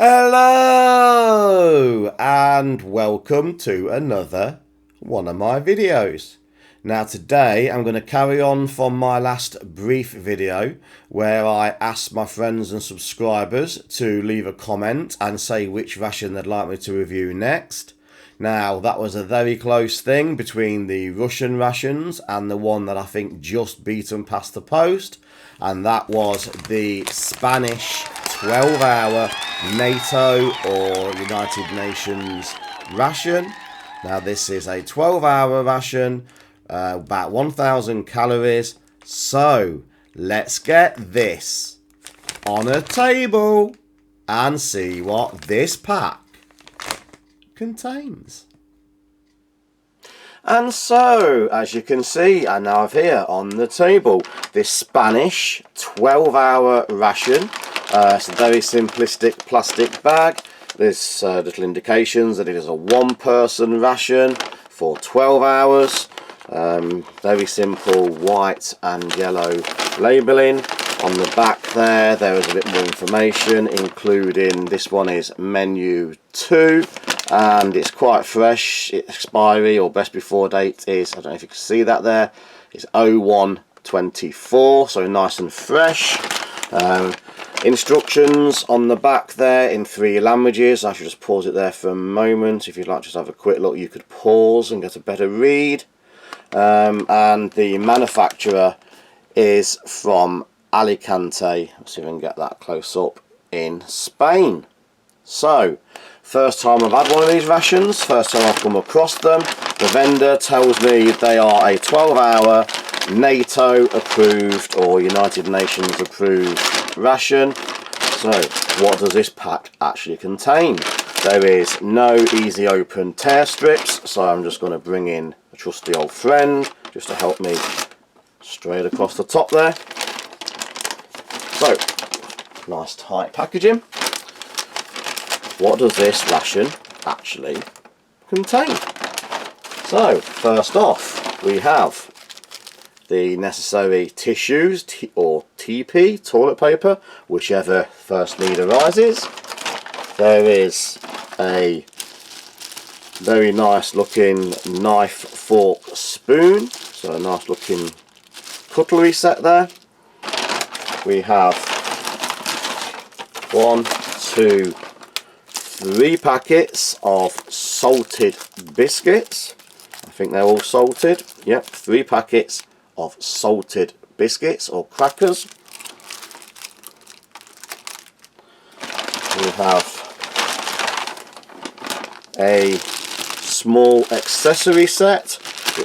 Hello and welcome to another one of my videos. Now today I'm going to carry on from my last brief video where I asked my friends and subscribers to leave a comment and say which ration they'd like me to review next. Now that was a very close thing between the Russian rations and the one that I think just beat them past the post, and that was the Spanish 12-hour NATO or United Nations ration. Now this is a 12-hour ration, about 1,000 calories. So let's get this on a table and see what this pack contains. And so, as you can see, I now have here on the table this Spanish 12-hour ration. It's a very simplistic plastic bag. There's little indications that it is a one-person ration for 12 hours. Very simple white and yellow labelling. On the back there is a bit more information, including this one is menu 2, and it's quite fresh. Its expiry or best before date is, I don't know if you can see that there, it's 01/24, so nice and fresh. Instructions on the back there in 3 languages. I should just pause it there for a moment. If you'd like to just have a quick look, you could pause and get a better read. And the manufacturer is from Alicante. Let's see if I can get that close up, in Spain. So, first time I've had one of these rations, first time I've come across them. The vendor tells me they are a 12-hour NATO approved or United Nations approved ration. So, what does this pack actually contain? There is no easy open tear strips, so I'm just going to bring in a trusty old friend just to help me straight across the top there. So, nice tight packaging. What does this ration actually contain? So, first off, we have the necessary tissues, or TP, toilet paper, whichever first need arises. There is a very nice looking knife, fork, spoon, so a nice looking cutlery set there. We have 1, 2, 3 packets of salted biscuits. I think they're all salted. Yep, 3 packets of salted biscuits or crackers. We have a small accessory set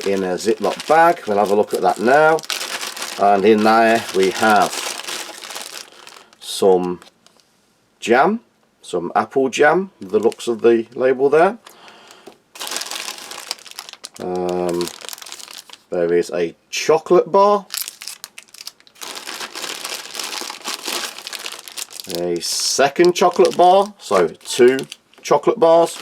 in a Ziploc bag. We'll have a look at that now. And in there we have some jam, some apple jam, the looks of the label there. There is a chocolate bar, a second chocolate bar, so 2 chocolate bars.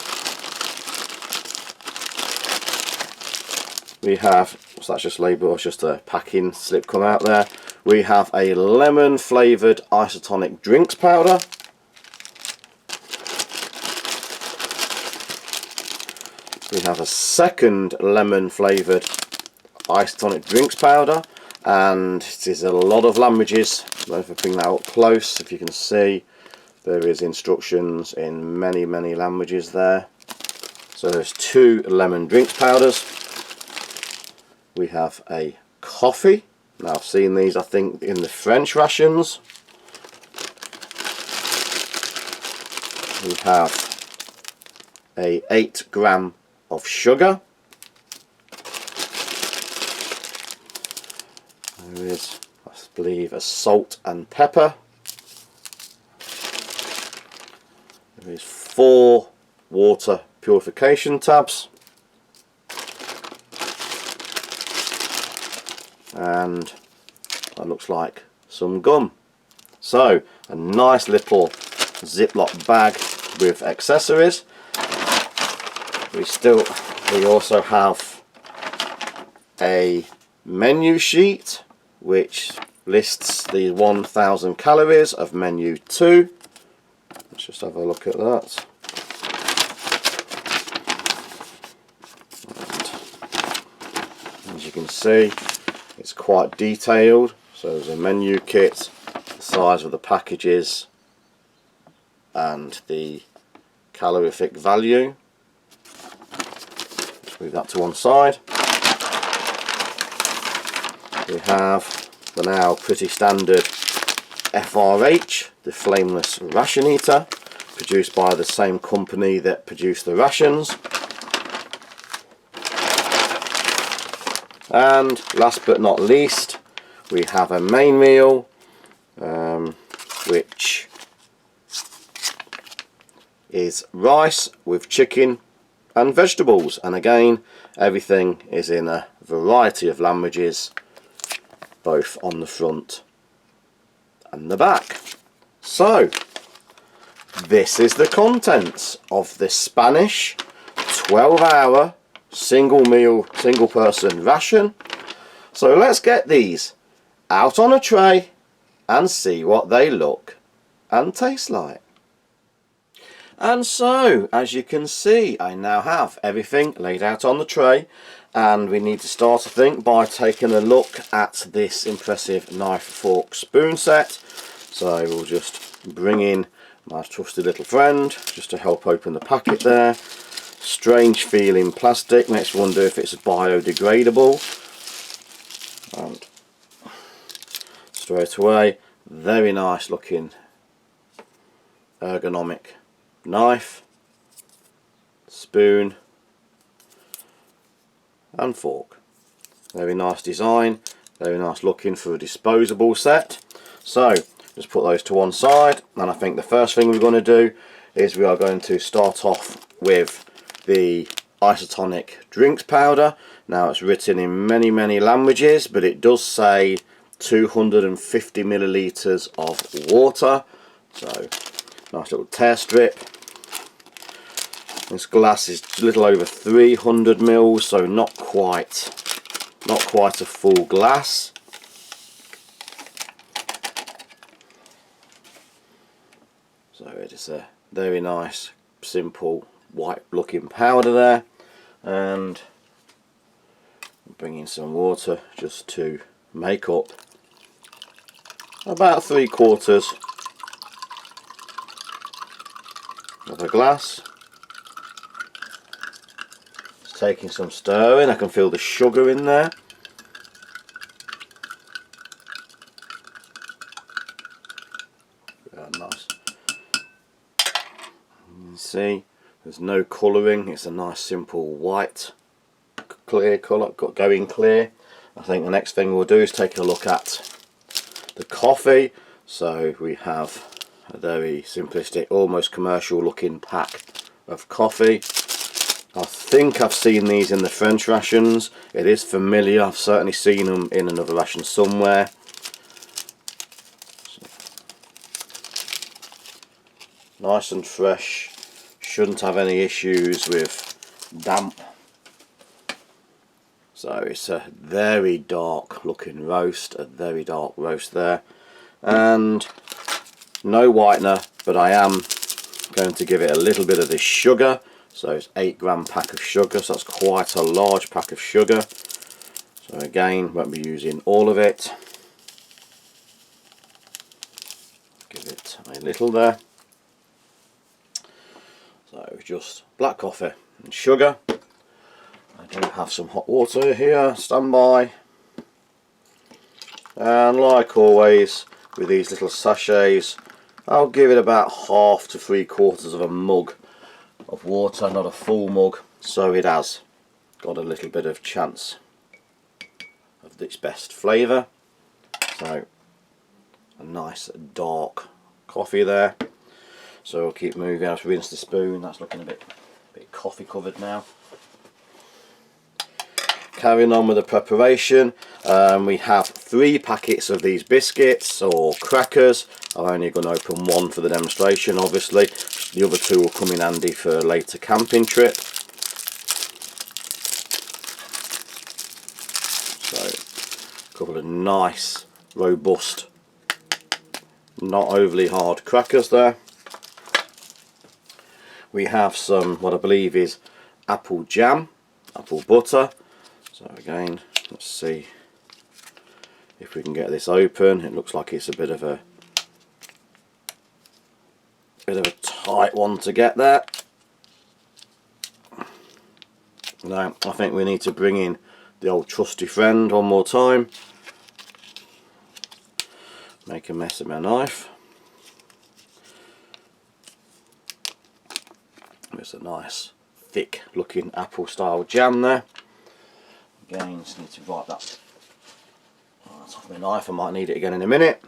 We have, so that's just label, it's just a packing slip come out there. We have a lemon flavoured isotonic drinks powder. We have a second lemon flavoured isotonic drinks powder, and it is a lot of languages. If I bring that up close, if you can see, there is instructions in many languages there. So there's 2 lemon drinks powders. We have a coffee. Now I've seen these, I think, in the French rations. We have a 8 gram of sugar. There is, I believe, a salt and pepper. There is 4 water purification tabs. And that looks like some gum. So, a nice little Ziploc bag with accessories. We also have a menu sheet which lists the 1,000 calories of menu 2. let's just have a look at that. And as you can see, it's quite detailed. So there's a menu kit, the size of the packages, and the calorific value. Let's move that to one side. We have the now pretty standard FRH, the flameless ration heater, produced by the same company that produced the rations. And last but not least, we have a main meal, which is rice with chicken and vegetables, and again everything is in a variety of languages, both on the front and the back. So this is the contents of this Spanish 12-hour single meal, single person ration. So let's get these out on a tray and see what they look and taste like. And so, as you can see, I now have everything laid out on the tray, and we need to start, I think, by taking a look at this impressive knife, fork, spoon set. So we'll just bring in my trusty little friend just to help open the packet there. Strange feeling plastic, makes me wonder if it's biodegradable. And straight away, very nice looking ergonomic knife, spoon and fork. Very nice design, very nice looking for a disposable set. So just put those to one side, and I think the first thing we're going to do is we are going to start off with the isotonic drinks powder. Now it's written in many languages, but it does say 250 milliliters of water. So nice little tear strip. This glass is a little over 300 mils, so not quite a full glass. So it is a very nice, simple, white looking powder there, and bring in some water just to make up about 3/4 of a glass. It's taking some stirring. I can feel the sugar in there. Yeah, nice. You can see there's no colouring. It's a nice simple white clear colour, going clear. I think the next thing we'll do is take a look at the coffee. So we have a very simplistic, almost commercial looking pack of coffee. I think I've seen these in the French rations. It is familiar. I've certainly seen them in another ration somewhere. So, nice and fresh. Shouldn't have any issues with damp. So it's a very dark looking roast, a very dark roast there, and no whitener, but I am going to give it a little bit of this sugar. So it's 8-gram pack of sugar, so that's quite a large pack of sugar. So again, won't be using all of it. Give it a little there. So just black coffee and sugar. I do have some hot water here, standby. And like always with these little sachets, I'll give it about 1/2 to 3/4 of a mug of water, not a full mug, so it has got a little bit of chance of its best flavour. So a nice dark coffee there. So we'll keep moving. I'll rinse the spoon. That's looking a bit coffee covered now. Carrying on with the preparation, we have 3 packets of these biscuits or crackers. I'm only going to open one for the demonstration, obviously. The other 2 will come in handy for a later camping trip. So a couple of nice, robust, not overly hard crackers there. we have some, what I believe is apple jam, apple butter. So again, let's see if we can get this open. It looks like it's a bit of a tight one to get there. Now I think we need to bring in the old trusty friend one more time. Make a mess of my knife. There's a nice thick looking apple style jam there. Again, just need to wipe that off my knife. I might need it again in a minute.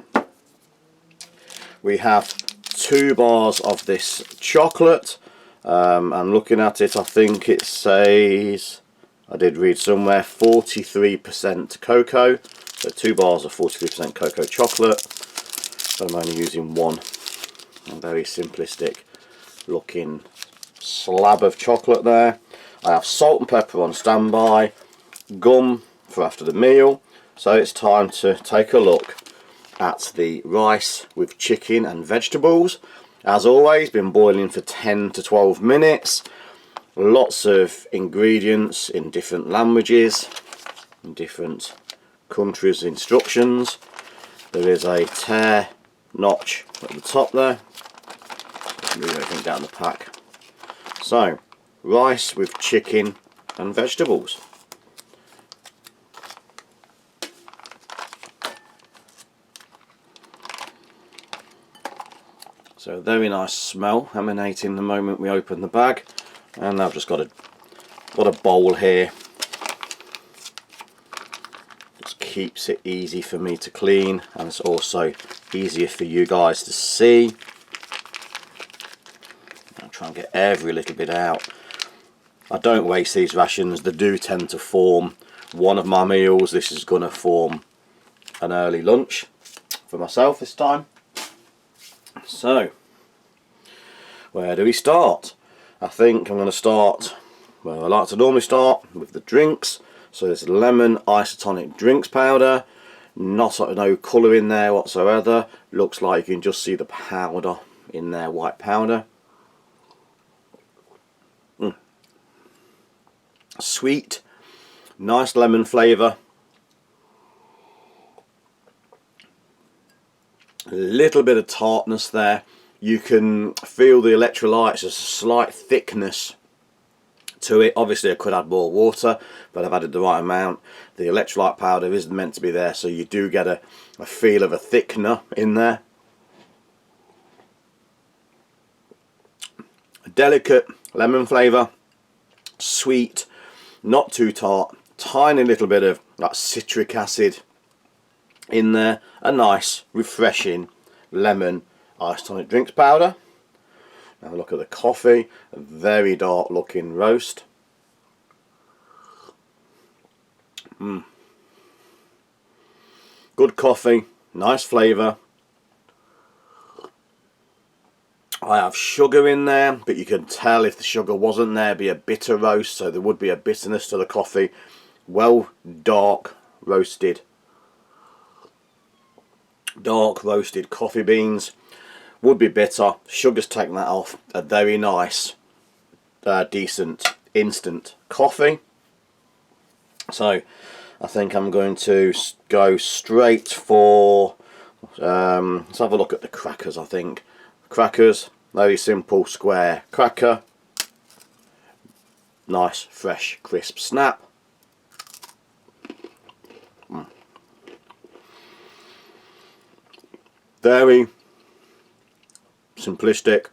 We have 2 bars of this chocolate. And looking at it, I think it says, I did read somewhere, 43% cocoa. So 2 bars of 43% cocoa chocolate. But I'm only using one. A very simplistic looking slab of chocolate there. I have salt and pepper on standby, gum for after the meal. So it's time to take a look at the rice with chicken and vegetables. As always, been boiling for 10 to 12 minutes. Lots of ingredients in different languages, in different countries' instructions. There is a tear notch at the top there. Move everything down the pack. So, rice with chicken and vegetables. So, very nice smell emanating the moment we open the bag. And I've just got a bowl here. Just keeps it easy for me to clean, and it's also easier for you guys to see. I'll try and get every little bit out. I don't waste these rations. They do tend to form one of my meals. This is going to form an early lunch for myself this time. So, where do we start? I think I'm going to start where I like to normally start, with the drinks. So there's lemon isotonic drinks powder. No colour in there whatsoever. Looks like you can just see the powder in there, white powder. Sweet, nice lemon flavour. A little bit of tartness there. You can feel the electrolytes, there's a slight thickness to it. Obviously I could add more water, but I've added the right amount. The electrolyte powder isn't meant to be there, so you do get a feel of a thickener in there. A delicate lemon flavour, sweet, not too tart, tiny little bit of like citric acid in there. A nice refreshing lemon isotonic drinks powder. Now look at the coffee, a very dark looking roast. Good coffee, nice flavour. I have sugar in there, but you can tell if the sugar wasn't there, it'd be a bitter roast, so there would be a bitterness to the coffee. Well, dark roasted coffee beans. Would be bitter. Sugar's taken that off. A very nice, decent instant coffee. So I think I'm going to go straight for, let's have a look at the crackers. I think crackers, very simple square cracker, nice fresh crisp snap. Very simplistic,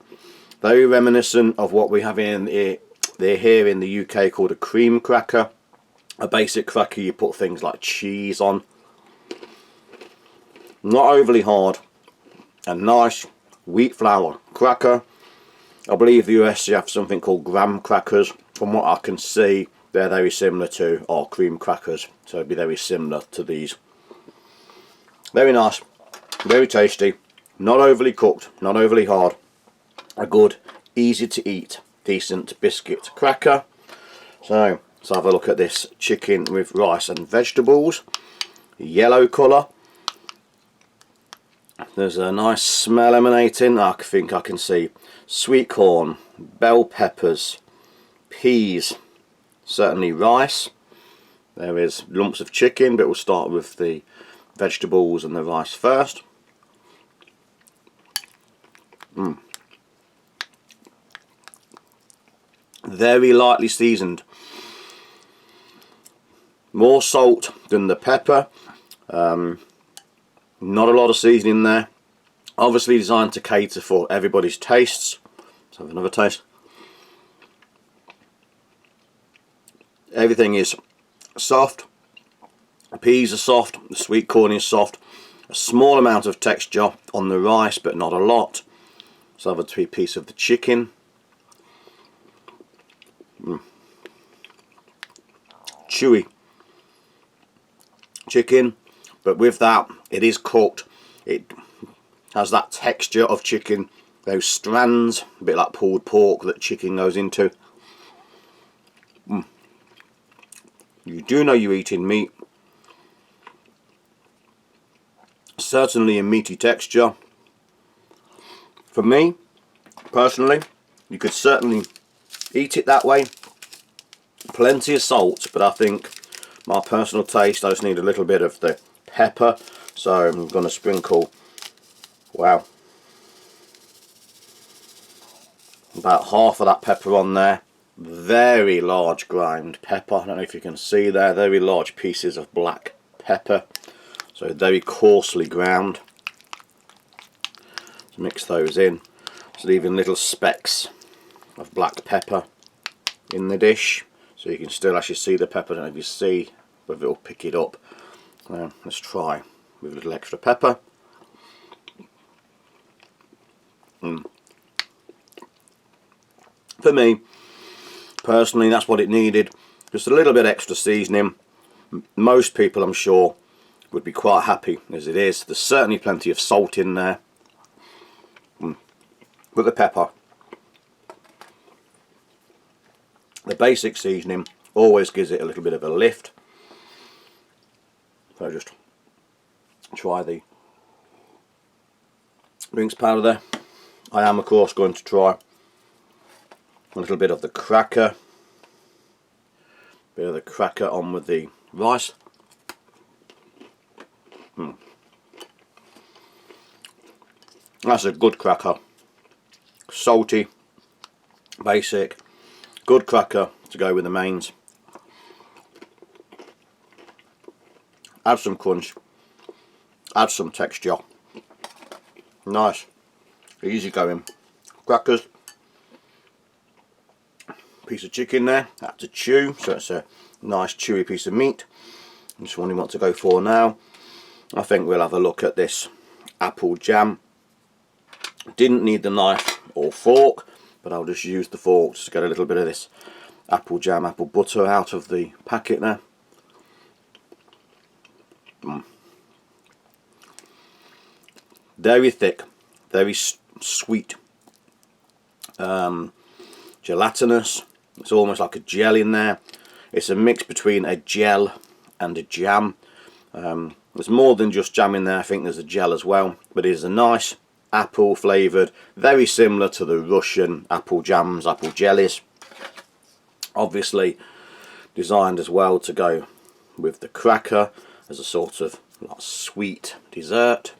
very reminiscent of what we have in here in the UK called a cream cracker. A basic cracker you put things like cheese on. Not overly hard. A nice wheat flour cracker. I believe the US have something called graham crackers. From what I can see, they're very similar to our cream crackers, so it'd be very similar to these. Very nice, very tasty, not overly cooked, not overly hard. A good, easy to eat, decent biscuit cracker. So let's have a look at this chicken with rice and vegetables. Yellow colour. There's a nice smell emanating. I think I can see sweet corn, bell peppers, peas, certainly rice. There is lumps of chicken, but we'll start with the vegetables and the rice first. Very lightly seasoned. More salt than the pepper. Not a lot of seasoning there. Obviously designed to cater for everybody's tastes. Let's have another taste. Everything is soft. The peas are soft. The sweet corn is soft. A small amount of texture on the rice, but not a lot. Let's have a piece of the chicken. Chewy chicken, but with that, it is cooked. It has that texture of chicken, those strands, a bit like pulled pork that chicken goes into. You do know you're eating meat. Certainly a meaty texture. For me, personally, you could certainly eat it that way. Plenty of salt, but I think my personal taste, I just need a little bit of the pepper, so I'm going to sprinkle, wow, about half of that pepper on there. Very large ground pepper. I don't know if you can see there, very large pieces of black pepper, so very coarsely ground. Let's mix those in, just leaving little specks of black pepper in the dish, so you can still actually see the pepper. I don't know if you see whether it'll pick it up. Let's try with a little extra pepper. For me, personally, that's what it needed. Just a little bit extra seasoning. Most people, I'm sure, would be quite happy as it is. There's certainly plenty of salt in there. With the pepper, the basic seasoning always gives it a little bit of a lift. So just try the rinse powder there. I am of course going to try a little bit of the cracker. Bit of the cracker on with the rice. That's a good cracker. Salty, basic, good cracker to go with the mains. Add some crunch, add some texture. Nice, easy going. Crackers, piece of chicken there, that's to chew, so it's a nice chewy piece of meat. Which one we want to go for now? I think we'll have a look at this apple jam. Didn't need the knife or fork, but I'll just use the fork just to get a little bit of this apple jam, apple butter out of the packet there. Very thick, very sweet, gelatinous. It's almost like a gel in there. It's a mix between a gel and a jam. There's more than just jam in there. I think there's a gel as well, but it is a nice apple flavoured, very similar to the Russian apple jams, apple jellies. Obviously designed as well to go with the cracker as a sort of like sweet dessert.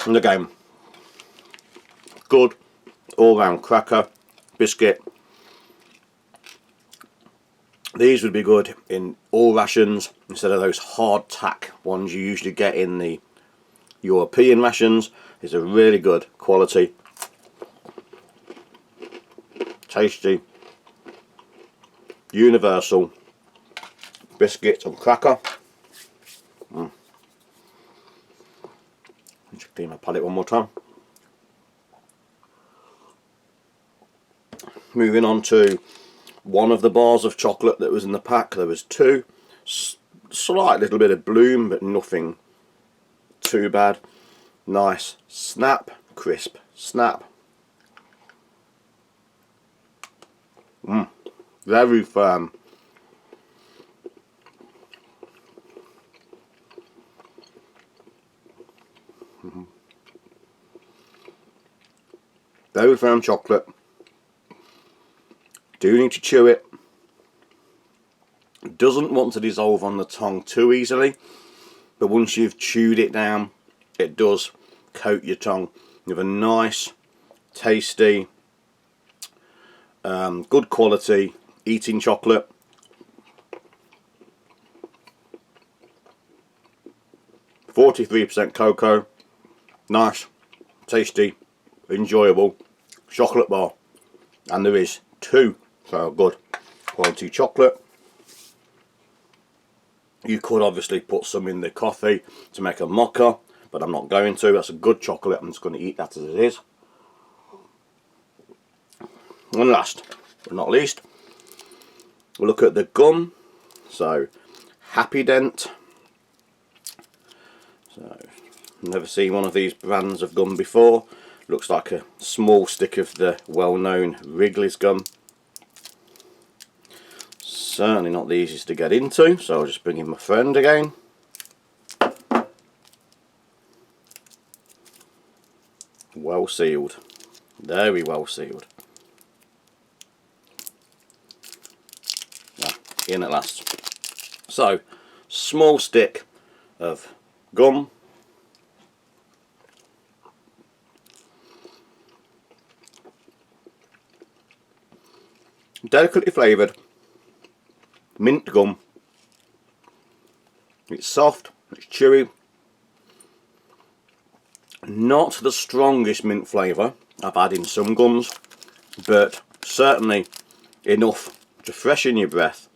And again, good all round cracker, biscuit. These would be good in all rations instead of those hard tack ones you usually get in the European rations. It's a really good quality, tasty, universal biscuit and cracker. Just clean my palate one more time. Moving on to one of the bars of chocolate that was in the pack. There was two. Slight little bit of bloom, but nothing too bad. Nice snap, crisp snap. Very firm. Very firm chocolate. Do need to chew it. Doesn't want to dissolve on the tongue too easily, but once you've chewed it down, it does coat your tongue with a nice, tasty, good quality eating chocolate. %43% cocoa. Nice, tasty, enjoyable chocolate bar. And there is 2, so good quality chocolate. You could obviously put some in the coffee to make a mocha, but I'm not going to. That's a good chocolate. I'm just going to eat that as it is. And last but not least, we'll look at the gum. So, Happy Dent. So, never seen one of these brands of gum before. Looks like a small stick of the well-known Wrigley's gum. Certainly not the easiest to get into, so I'll just bring in my friend again. Well sealed. Very well sealed. In at last. So, small stick of gum. Delicately flavoured mint gum. It's soft, it's chewy. Not the strongest mint flavour I've had in some gums, but certainly enough to freshen your breath.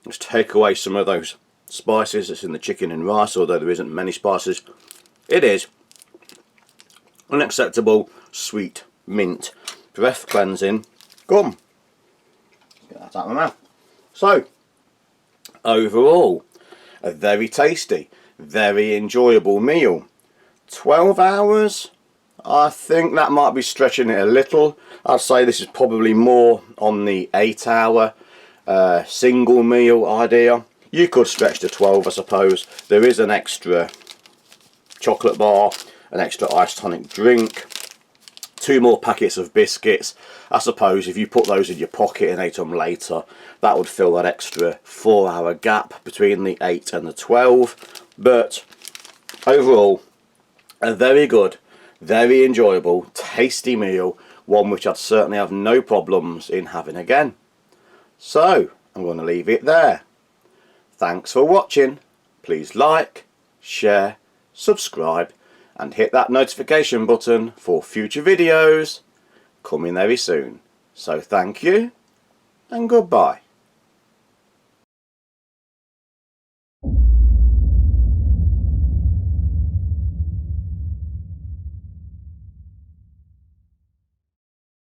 Just take away some of those spices that's in the chicken and rice, although there isn't many spices. It is an acceptable sweet mint breath cleansing gum. Get that out of my mouth. So, overall, a very tasty, very enjoyable meal. 12 hours? I think that might be stretching it a little. I'd say this is probably more on the 8-hour single meal idea. You could stretch to 12, I suppose. There is an extra chocolate bar, an extra iced tonic drink, 2 more packets of biscuits. I suppose if you put those in your pocket and ate them later, that would fill that extra 4-hour gap between the 8 and the 12. But overall, a very good, very enjoyable, tasty meal, one which I'd certainly have no problems in having again. So, I'm going to leave it there. Thanks for watching. Please like, share, subscribe, and hit that notification button for future videos coming very soon. So thank you and goodbye.